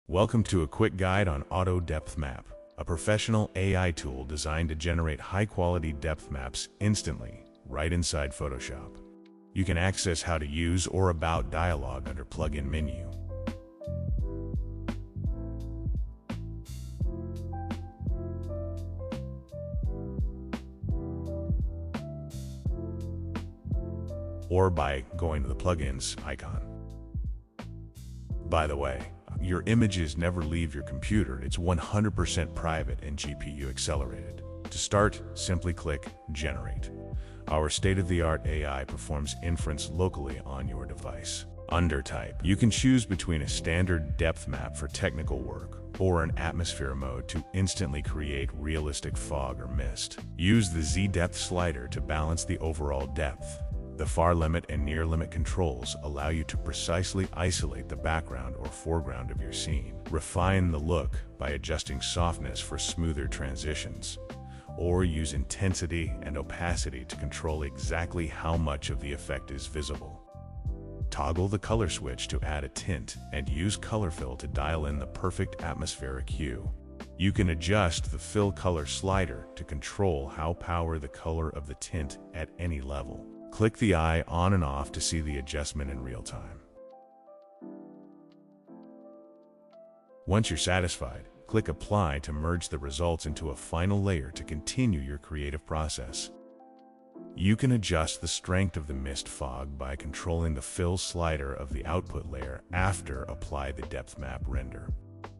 Welcome to a quick guide on Auto Depth Map, a professional AI tool designed to generate high-quality depth maps instantly, right inside Photoshop. You can access how to use or about dialog under Plugin menu. Or by going to the Plugins icon. By the way, your images never leave your computer. It's 100% private and GPU accelerated. To start, simply click Generate. Our state-of-the-art AI performs inference locally on your device. Under Type, you can choose between a standard depth map for technical work or an atmosphere mode to instantly create realistic fog or mist. Use the Z-depth slider to balance the overall depth. The far limit and near limit controls allow you to precisely isolate the background or foreground of your scene. Refine the look by adjusting softness for smoother transitions, or use intensity and opacity to control exactly how much of the effect is visible. Toggle the color switch to add a tint and use color fill to dial in the perfect atmospheric hue. You can adjust the fill color slider to control how power the color of the tint at any level. Click the eye on and off to see the adjustment in real time. Once you're satisfied, click Apply to merge the results into a final layer to continue your creative process. You can adjust the strength of the mist fog by controlling the fill slider of the output layer after apply the depth map render.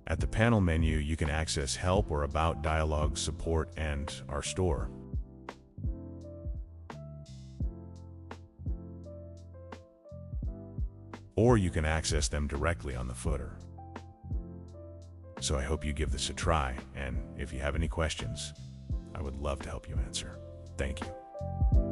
At the panel menu, you can access Help or About dialog, support, and our store. Or you can access them directly on the footer. So I hope you give this a try, and if you have any questions, I would love to help you answer. Thank you.